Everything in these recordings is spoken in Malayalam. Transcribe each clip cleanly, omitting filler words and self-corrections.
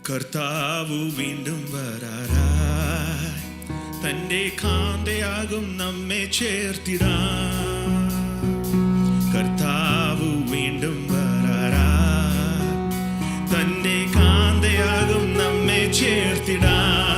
കർത്താവു വീണ്ടും വരാറായി തന്റെ കാന്തയാകും നമ്മെ ചേർത്തിടാൻ. കർത്താവു വീണ്ടും വരാറായി തന്റെ കാന്തയാകും നമ്മെ ചേർത്തിടാൻ.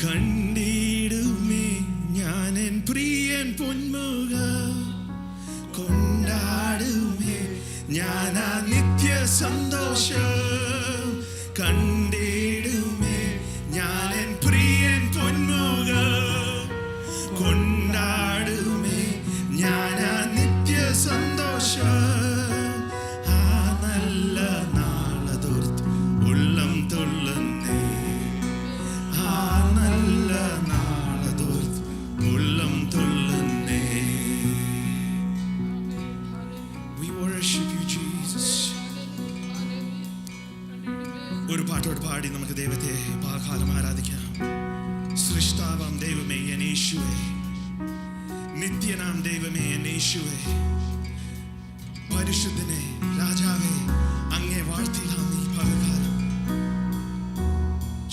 കണ്ടിടുമേ ഞാൻ എൻ പ്രിയൻ പൊന്മുഖം, കൊണ്ടാടുമേ ഞാൻ ആ നിത്യ സന്തോഷം. കണ്ടിടുമേ ഞാൻ എൻ പ്രിയൻ പൊന്മുഖം, കൊണ്ടാടുമേ ഞാൻ ആ നിത്യ സന്തോഷം. ആ നല്ല നാളതോർത്ത് ഉള്ളം തുള്ളുന്നേ, ആ നല്ല നാളതോർത്ത് ഉള്ളം തുള്ളുന്നേ. We worship you, Jesus. ഒരു പാട്ടോട് പാടി നമുക്ക് ദൈവത്തെ പാകാലം ആരാധിക്കാം. സൃഷ്ടാവാം ദൈവമേ എൻ യേശുവേ, നിത്യനാം ദൈവമേ എൻ യേശുവേ, പരിശുദ്ധനെ രാജാവേ അങ്ങേ വാഴ്ത്തിടാം ഈ പകൽക്കാലം.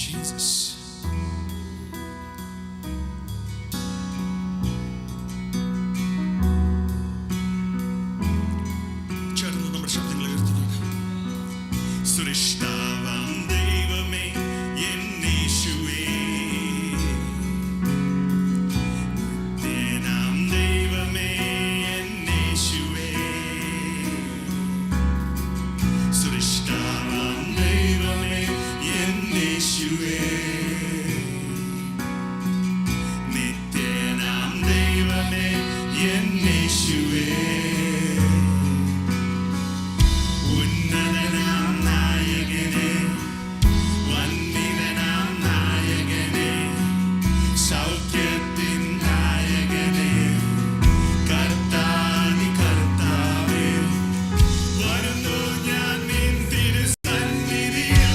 ജീസസ്. ചേർന്ന് നമ്മുടെ ശബ്ദങ്ങൾ ഉയർത്തിക്കൊണ്ട് സൃഷ്ടാവാം ദൈവമേ എൻ യേശുവേ, നിത്യനാം ദൈവമേ എൻ യേശുവേ, സൃഷ്ടാവാം ദൈവമേ എൻ യേശുവേ, നിത്യനാം ദൈവമേ എൻ യേശുവേ, ഉന്നതനാം നായകനെ, വന്ദിതനാം നായകനെ, സൗഖ്യത്തിൻ നായകനെ, കർത്താതി കർത്താവേ, വരുന്നു ഞാൻ നിൻ തിരുസന്നിധിയിൽ.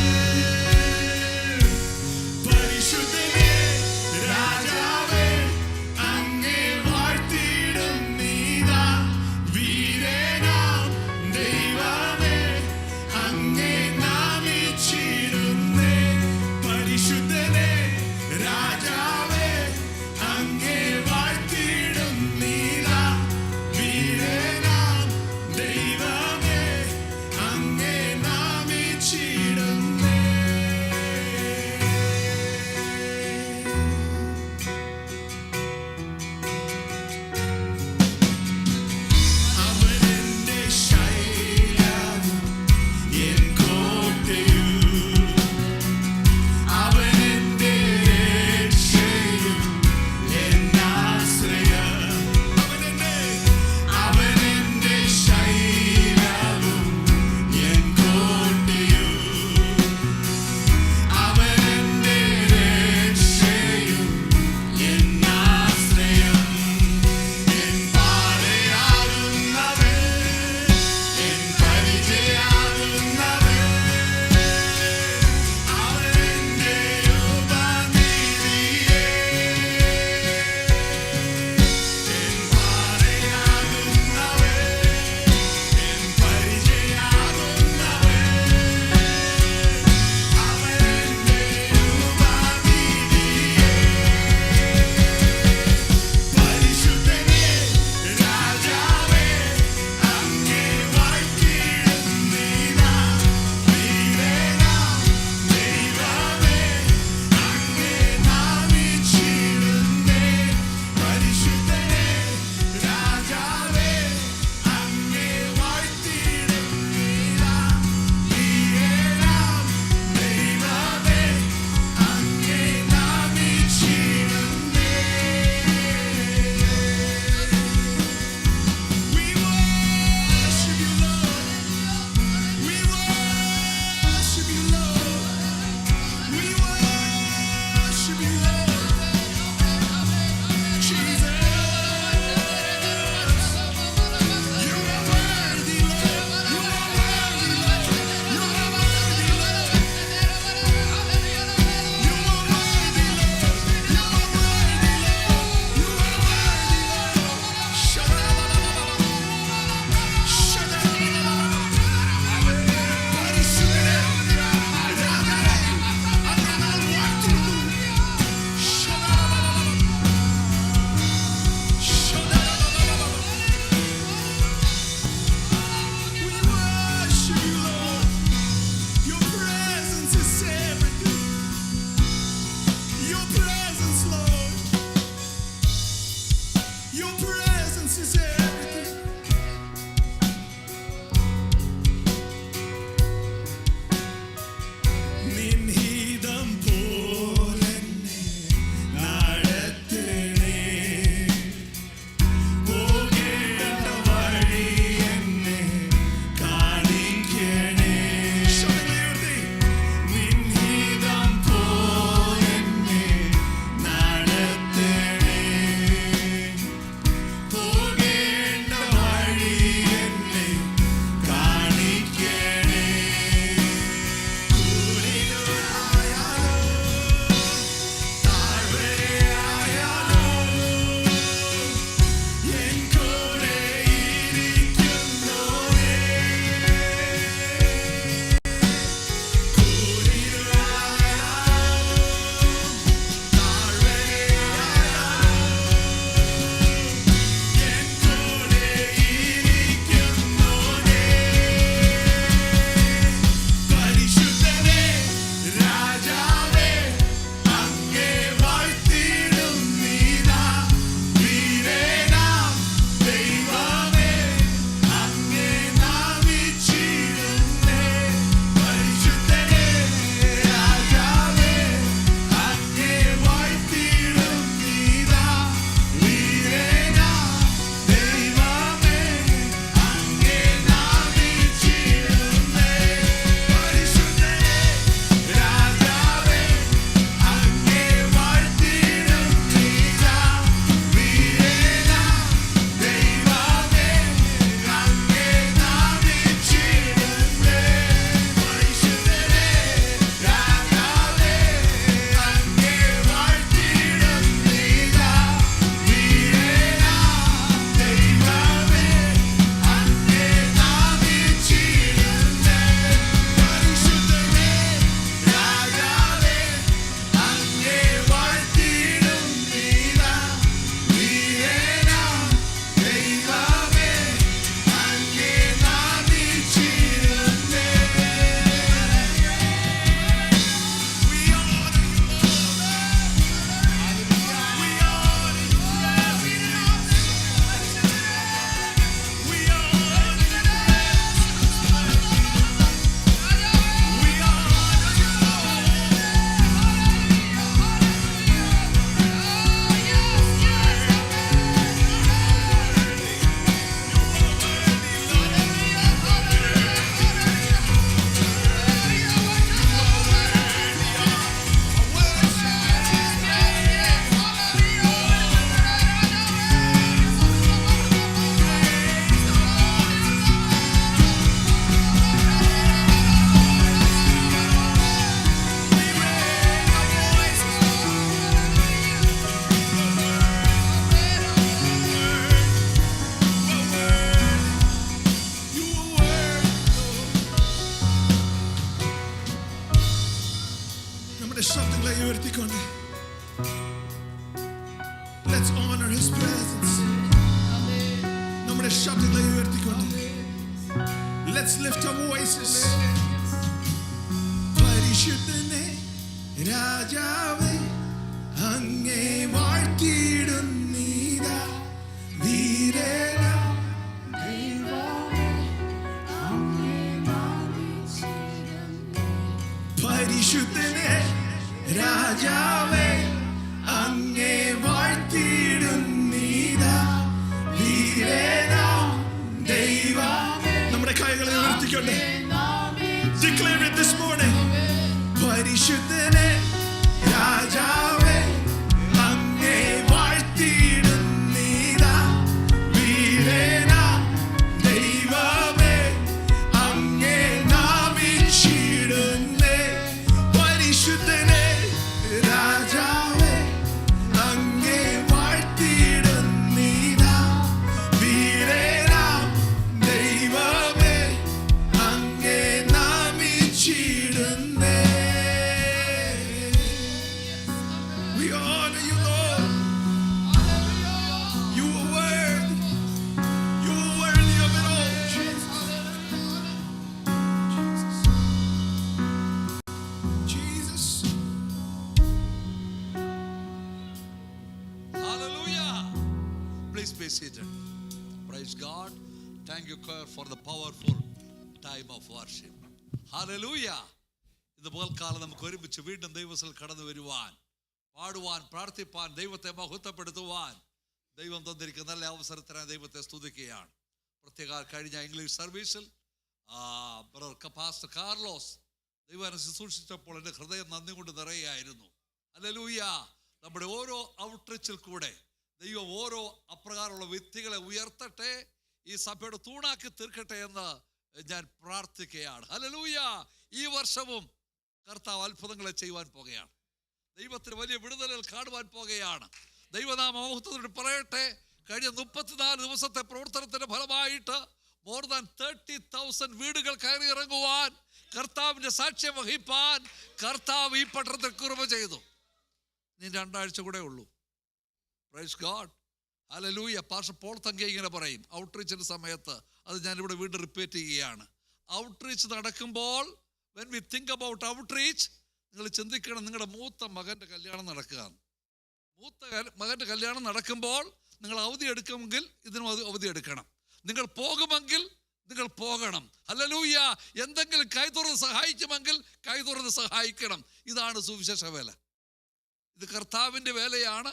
നമ്മുടെ ശബ്ദങ്ങളെ ഉയർത്തിക്കൊണ്ട് let's honor his presence. നമ്മുടെ ശബ്ദങ്ങളെ ഉയർത്തിക്കൊണ്ട് let's lift our voices. പരിശുദ്ധനെ രാജാവേ അങ്ങേ വാഴ്ത്തിയിടുന്നീതാ വീരനാ പരിശുദ്ധനെ രാജാവേ അങ്ങേ വാഴ്ത്തിയിടുന്നീതാ വീരനാ ദൈവമേ. നമ്മുടെ കൈകളെ ഉയർത്തിക്കൊണ്ട് declare it this morning. പരിശുദ്ധനെ രാജാവേ അങ്ങേ വാഴ്ത്തിയിടുന്നീതാ വീരനാ ദൈവമേ അങ്ങേ നാമിച്ചിടുന്നേ. പരിശുദ്ധനെ രാജാവേ അങ്ങേ വാഴ്ത്തിയിടുന്നീതാ വീരനാ ദൈവമേ അങ്ങേ നാമിച്ചിടുന്നേ. We honor you, Lord. You are worthy. You are worthy of it all. Jesus. Hallelujah. Please be seated. Praise God. Thank you, choir, for the powerful time of worship. Hallelujah. ഇത് പോൽക്കാലം നമുക്ക് ഒരുമിച്ച് വീണ്ടും ദൈവത്തിൽ കടന്നു വരുവാൻ, പാടുവാൻ, പ്രാർത്ഥിപ്പാൻ, ദൈവത്തെ മഹത്വപ്പെടുത്തുവാൻ ദൈവം തന്നിരിക്കുന്ന നല്ല അവസരത്തിനായി ദൈവത്തെ സ്തുതിക്കുകയാണ്. പ്രത്യേക കഴിഞ്ഞ ഇംഗ്ലീഷ് സർവീസിൽ പാസ്റ്റർ കാർലോസ് ദൈവം ശുശ്രൂഷിച്ചപ്പോൾ എൻ്റെ ഹൃദയം നന്ദി കൊണ്ട് നിറയുകയായിരുന്നു. ഹല്ലേലൂയ. നമ്മുടെ ഓരോ ഔട്ട്റീച്ചിൽ കൂടെ ദൈവം ഓരോ അപ്രകാരമുള്ള വ്യക്തികളെ ഉയർത്തട്ടെ, ഈ സഭയുടെ തൂണാക്കി തീർക്കട്ടെ എന്ന് ഞാൻ പ്രാർത്ഥിക്കുകയാണ്. ഹല്ലേലൂയ. ഈ വർഷവും കർത്താവ് അത്ഭുതങ്ങളെ ചെയ്യുവാൻ പോകുകയാണ്. ദൈവത്തിന് വലിയ വിടുതലുകൾ കാണുവാൻ പോകുകയാണ്. ദൈവനാമ മഹത്വത്തോട് പറയട്ടെ, കഴിഞ്ഞ 34 ദിവസത്തെ പ്രവർത്തനത്തിന്റെ ഫലമായിട്ട് more than 30,000 വീടുകൾ കയറി ഇറങ്ങുവാൻ, കർത്താവിന്റെ സാക്ഷ്യം വഹിപ്പാൻ കർത്താവ് ഈ പട്ടണത്തിൽ കൃപ ചെയ്തു. ഇനി 2 ആഴ്ച കൂടെ ഉള്ളൂ. Praise God. Hallelujah. Pastor Paul Thanki ഇങ്ങനെ പറയും ഔട്ട്റീച്ചിന്റെ സമയത്ത്, അത് ഞാനിവിടെ വീണ്ടും റിപ്പീറ്റ് ചെയ്യുകയാണ്. ഔട്ട്റീച്ച് നടക്കുമ്പോൾ when we think about outreach, നിങ്ങൾ ചിന്തിക്കണം, നിങ്ങളുടെ മൂത്ത മകൻ്റെ കല്യാണം നടക്കുക. മൂത്ത മകൻ്റെ കല്യാണം നടക്കുമ്പോൾ നിങ്ങൾ അവധി എടുക്കുമെങ്കിൽ ഇതിനും അവധി എടുക്കണം. നിങ്ങൾ പോകുമെങ്കിൽ നിങ്ങൾ പോകണം. ഹല്ലേലൂയ. എന്തെങ്കിലും കൈ തുറന്ന് സഹായിക്കുമെങ്കിൽ കൈ തുറന്ന് സഹായിക്കണം. ഇതാണ് സുവിശേഷ വേല. ഇത് കർത്താവിൻ്റെ വേലയാണ്.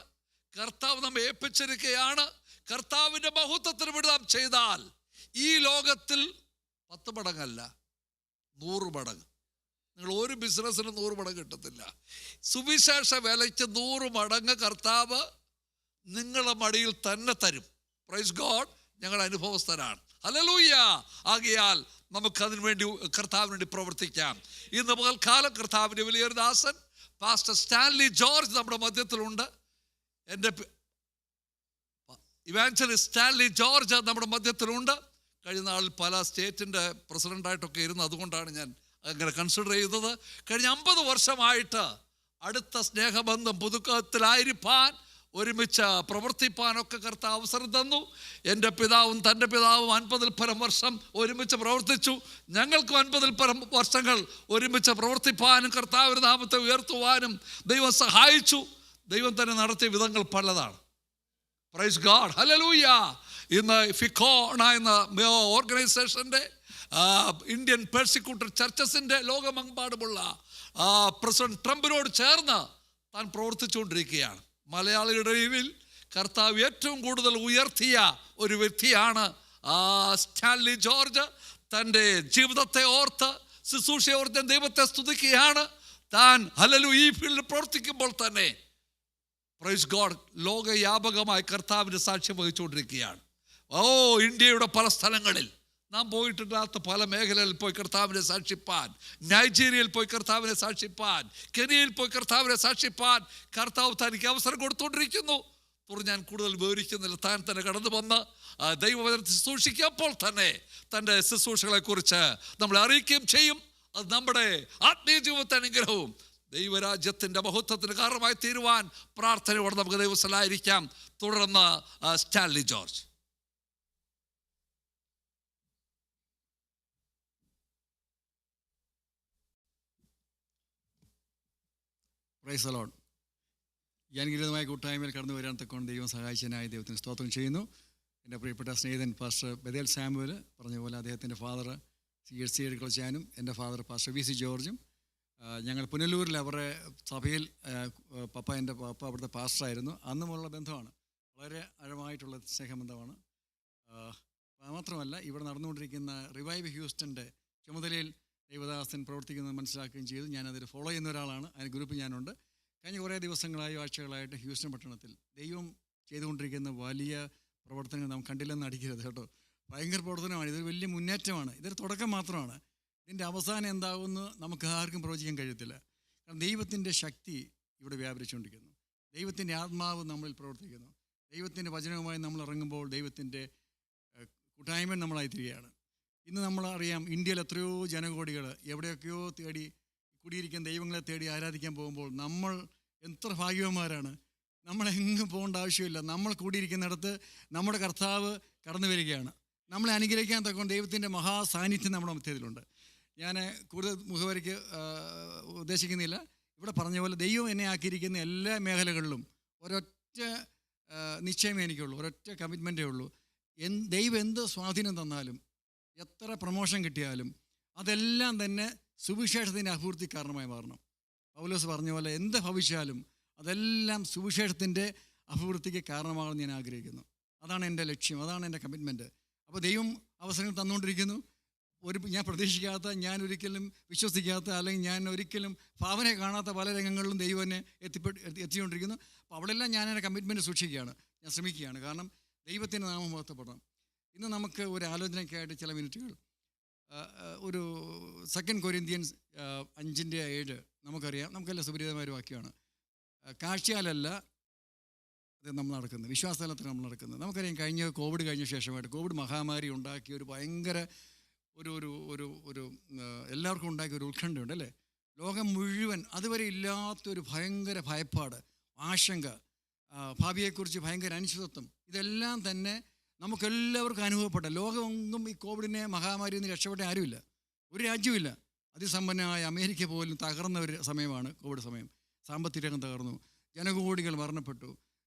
കർത്താവ് നമ്മെ ഏൽപ്പിച്ചിരിക്കുകയാണ്. കർത്താവിൻ്റെ മഹത്വത്തിന് വേണ്ടി നാം ചെയ്താൽ ഈ ലോകത്തിൽ 10 മടങ്ങല്ല 100 മടങ്ങ്. നിങ്ങൾ ഒരു ബിസിനസ്സിന് 100 മടങ്ങ് കിട്ടത്തില്ല. സുവിശേഷ വേലയ്ക്ക് 100 മടങ്ങ് കർത്താവ് നിങ്ങളുടെ മടിയിൽ തന്നെ തരും. Praise God. ഞങ്ങളുടെ അനുഭവസ്ഥരാണ്. ഹല്ലേലൂയ. ആകയാൽ നമുക്കതിനു വേണ്ടി കർത്താവിന് വേണ്ടി പ്രവർത്തിക്കാം. ഇന്ന് പകൽക്കാലം കർത്താവിൻ്റെ വലിയൊരു ദാസൻ പാസ്റ്റർ സ്റ്റാൻലി ജോർജ് നമ്മുടെ മധ്യത്തിലുണ്ട്. എൻ്റെ ഇവാഞ്ചലിസ്റ്റ് സ്റ്റാൻലി ജോർജ് നമ്മുടെ മധ്യത്തിലുണ്ട്. കഴിഞ്ഞ നാളിൽ പല സ്റ്റേറ്റിൻ്റെ പ്രസിഡൻ്റായിട്ടൊക്കെ ഇരുന്നു. അതുകൊണ്ടാണ് ഞാൻ അങ്ങനെ കൺസിഡർ ചെയ്തത്. കഴിഞ്ഞ 50 വർഷമായിട്ട് അടുത്ത സ്നേഹബന്ധം പുതുക്കത്തിലായിരിക്കാൻ, ഒരുമിച്ച് പ്രവർത്തിപ്പാനൊക്കെ കർത്താവ് അവസരം തന്നു. എൻ്റെ പിതാവും തൻ്റെ പിതാവും 50-ൽ പരം വർഷം ഒരുമിച്ച് പ്രവർത്തിച്ചു. ഞങ്ങൾക്കും 50-ൽ പരം വർഷങ്ങൾ ഒരുമിച്ച് പ്രവർത്തിപ്പാനും കർത്താവിൻ്റെ നാമത്തെ ഉയർത്തുവാനും ദൈവം സഹായിച്ചു. ദൈവം തന്നെ നടത്തിയ വിധങ്ങൾ പലതാണ്. Praise God. ഹല്ലേലൂയ. ഇന്ന് ഫിക്കോണ എന്ന ഓർഗനൈസേഷൻ്റെ ഇന്ത്യൻ പെർസിക്യൂട്ടഡ് ചർച്ചസിൻ്റെ ലോകമെമ്പാടുമുള്ള പ്രസിഡന്റ് ട്രംപിനോട് ചേർന്ന് താൻ പ്രവർത്തിച്ചുകൊണ്ടിരിക്കുകയാണ്. മലയാളികളുടെ ഇടയിൽ കർത്താവ് ഏറ്റവും കൂടുതൽ ഉയർത്തിയ ഒരു വ്യക്തിയാണ് സ്റ്റാൻലി ജോർജ്. തൻ്റെ ജീവിതത്തെ ഓർത്ത്, ശുശ്രൂഷയെ ഓർത്ത് ദൈവത്തെ സ്തുതിക്കുകയാണ്. താൻ ഹല്ലേലൂയ ഈ ഫീൽഡിൽ പ്രവർത്തിക്കുമ്പോൾ തന്നെ പ്രൈസ് ഗോഡ് ലോകവ്യാപകമായി കർത്താവിൻ്റെ സാക്ഷ്യം വഹിച്ചുകൊണ്ടിരിക്കുകയാണ്. ഇന്ത്യയുടെ പല സ്ഥലങ്ങളിൽ നാം പോയിട്ടില്ലാത്ത പല മേഖലകളിൽ പോയി കർത്താവിനെ സാക്ഷിപ്പാൻ, നൈജീരിയയിൽ പോയി കർത്താവിനെ സാക്ഷിപ്പാൻ, കെനിയയിൽ പോയി കർത്താവിനെ സാക്ഷിപ്പാൻ കർത്താവ് തനിക്ക് അവസരം കൊടുത്തുകൊണ്ടിരിക്കുന്നു. ഞാൻ കൂടുതൽ വിവരിക്കുന്നില്ല. താൻ തന്നെ കടന്നു വന്ന് ദൈവവചനത്തെ ശുശ്രൂഷിക്കുമ്പോൾ തന്നെ തൻ്റെ ശുശ്രൂഷകളെക്കുറിച്ച് നമ്മളെ അറിയിക്കുകയും ചെയ്യും. അത് നമ്മുടെ ആത്മീയ ജീവിതത്തെ അനുഗ്രഹവും ദൈവരാജ്യത്തിൻ്റെ മഹത്വത്തിന് കാരണമായി തീരുവാൻ പ്രാർത്ഥനയോടെ നമുക്ക് ദൈവസ്ഥലായിരിക്കാം. തുടർന്ന് Stanley George. Praise the Lord. ഈ അനുഗ്രഹീതമായ കൂട്ടായ്മയിൽ കടന്നു വരാൻ തക്കൊണ്ട് ദൈവം സഹായിച്ചതിനായി ദൈവത്തിന് സ്തോത്രം ചെയ്യുന്നു. എൻ്റെ പ്രിയപ്പെട്ട സ്നേഹിതൻ പാസ്റ്റർ ബദേൽ സാമുവൽ പറഞ്ഞ പോലെ അദ്ദേഹത്തിൻ്റെ ഫാദർ CHC എഴുക്കളച്ചാനും എൻ്റെ ഫാദർ പാസ്റ്റർ VC ജോർജും ഞങ്ങൾ പുനലൂരിൽ അവരുടെ സഭയിൽ എൻ്റെ പപ്പ അവിടുത്തെ പാസ്റ്ററായിരുന്നു. അന്നുമുള്ള ബന്ധമാണ്, വളരെ ആഴമായിട്ടുള്ള സ്നേഹബന്ധമാണ്. മാത്രമല്ല ഇവിടെ നടന്നുകൊണ്ടിരിക്കുന്ന റിവൈവ് ഹ്യൂസ്റ്റൻ്റെ ചുമതലയിൽ ദൈവദാസൻ പ്രവർത്തിക്കുന്നത് മനസ്സിലാക്കുകയും ചെയ്തു. ഞാനതിൽ ഫോളോ ചെയ്യുന്ന ഒരാളാണ്. അതിന് ഗ്രൂപ്പ് ഞാനുണ്ട്. കഴിഞ്ഞ കുറേ ദിവസങ്ങളായി ആഴ്ചകളായിട്ട് ഹ്യൂസ്റ്റൺ പട്ടണത്തിൽ ദൈവം ചെയ്തുകൊണ്ടിരിക്കുന്ന വലിയ പ്രവർത്തനങ്ങൾ നാം കണ്ടില്ലെന്ന് അടിക്കരുത് കേട്ടോ. ഭയങ്കര പ്രവർത്തനമാണ്. ഇതൊരു വലിയ മുന്നേറ്റമാണ്. ഇതൊരു തുടക്കം മാത്രമാണ്. ഇതിൻ്റെ അവസാനം എന്താകുമെന്ന് നമുക്ക് ആർക്കും പ്രവചിക്കാൻ കഴിയത്തില്ല. കാരണം ദൈവത്തിൻ്റെ ശക്തി ഇവിടെ വ്യാപരിച്ചുകൊണ്ടിരിക്കുന്നു. ദൈവത്തിൻ്റെ ആത്മാവ് നമ്മളിൽ പ്രവർത്തിക്കുന്നു. ദൈവത്തിൻ്റെ വചനവുമായി നമ്മൾ ഇറങ്ങുമ്പോൾ ദൈവത്തിൻ്റെ കൂട്ടായ്മ നമ്മളായിത്തീരുകയാണ്. ഇന്ന് നമ്മളറിയാം, ഇന്ത്യയിൽ എത്രയോ ജനകോടികൾ എവിടെയൊക്കെയോ തേടി കുടിയിരിക്കുന്ന ദൈവങ്ങളെ തേടി ആരാധിക്കാൻ പോകുമ്പോൾ നമ്മൾ എത്ര ഭാഗ്യവന്മാരാണ്. നമ്മളെങ്ങും പോകേണ്ട ആവശ്യമില്ല. നമ്മൾ കൂടിയിരിക്കുന്നിടത്ത് നമ്മുടെ കർത്താവ് കടന്നു വരികയാണ്. നമ്മളെ അനുഗ്രഹിക്കാൻ തക്കൊണ്ട് ദൈവത്തിൻ്റെ മഹാസാന്നിധ്യം നമ്മുടെ മധ്യത്തിലുണ്ട്. ഞാൻ കൂടുതൽ മുഖവരയ്ക്ക് ഉദ്ദേശിക്കുന്നില്ല. ഇവിടെ പറഞ്ഞ പോലെ ദൈവം എന്നെ ആക്കിയിരിക്കുന്ന എല്ലാ മേഖലകളിലും ഒരൊറ്റ നിശ്ചയമേ എനിക്കുള്ളൂ, ഒരൊറ്റ കമ്മിറ്റ്മെൻറ്റേ ഉള്ളൂ. ദൈവം എന്ത് സ്വാധീനം തന്നാലും, എത്ര പ്രമോഷൻ കിട്ടിയാലും അതെല്ലാം തന്നെ സുവിശേഷത്തിൻ്റെ അഭിവൃദ്ധി കാരണമായി മാറണം. പൗലോസ് പറഞ്ഞ പോലെ എന്ത് ഭവിച്ചാലും അതെല്ലാം സുവിശേഷത്തിൻ്റെ അഭിവൃദ്ധിക്ക് കാരണമാകണം ഞാൻ ആഗ്രഹിക്കുന്നു. അതാണ് എൻ്റെ ലക്ഷ്യം, അതാണ് എൻ്റെ കമ്മിറ്റ്മെൻറ്റ്. അപ്പോൾ ദൈവം അവസരങ്ങൾ തന്നുകൊണ്ടിരിക്കുന്നു. ഞാൻ പ്രതീക്ഷിക്കാത്ത, ഞാൻ ഒരിക്കലും വിശ്വസിക്കാത്ത, അല്ലെങ്കിൽ ഞാൻ ഒരിക്കലും ഭാവന കാണാത്ത പല രംഗങ്ങളിലും ദൈവം എന്നെ എത്തിക്കൊണ്ടിരിക്കുന്നു. അപ്പോൾ അവിടെല്ലാം ഞാൻ എൻ്റെ കമ്മിറ്റ്മെൻറ്റ് സൂക്ഷിക്കുകയാണ്, ഞാൻ ശ്രമിക്കുകയാണ്. കാരണം ദൈവത്തിൻ്റെ നാമം മഹത്വപ്പെടണം. ഇന്ന് നമുക്ക് ഒരു ആലോചനയ്ക്കായിട്ട് ചില മിനിറ്റുകൾ ഒരു 2 കൊരിന്ത്യൻസ് 5:7 നമുക്കറിയാം, നമുക്കെല്ലാം സുപരിചിതമായ ഒരു വാക്യമാണ്. കാഴ്ചയാലല്ല അത് നമ്മൾ നടക്കുന്നത്, വിശ്വാസതലത്തിൽ നമ്മൾ നടക്കുന്നത്. നമുക്കറിയാം, കോവിഡ് കഴിഞ്ഞ ശേഷമായിട്ട് കോവിഡ് മഹാമാരി ഉണ്ടാക്കിയ ഒരു ഭയങ്കര ഒരു ഒരു ഒരു ഒരു എല്ലാവർക്കും ഉണ്ടാക്കിയ ഒരു ഉത്കണ്ഠയുണ്ട് അല്ലേ. ലോകം മുഴുവൻ അതുവരെ ഇല്ലാത്തൊരു ഭയങ്കര ഭയപ്പാട്, ആശങ്ക, ഭാവിയെക്കുറിച്ച് ഭയങ്കര അനിശ്ചിതത്വം, ഇതെല്ലാം തന്നെ നമുക്കെല്ലാവർക്കും അനുഭവപ്പെട്ട. ലോകമെങ്ങും ഈ കോവിഡിനെ മഹാമാരിയിൽ നിന്ന് രക്ഷപ്പെട്ട ആരുമില്ല, ഒരു രാജ്യമില്ല. അതിസമ്പന്നമായ അമേരിക്ക പോലും തകർന്ന ഒരു സമയമാണ് കോവിഡ് സമയം. സാമ്പത്തിക രംഗം തകർന്നു, ജനകോടികൾ മരണപ്പെട്ടു,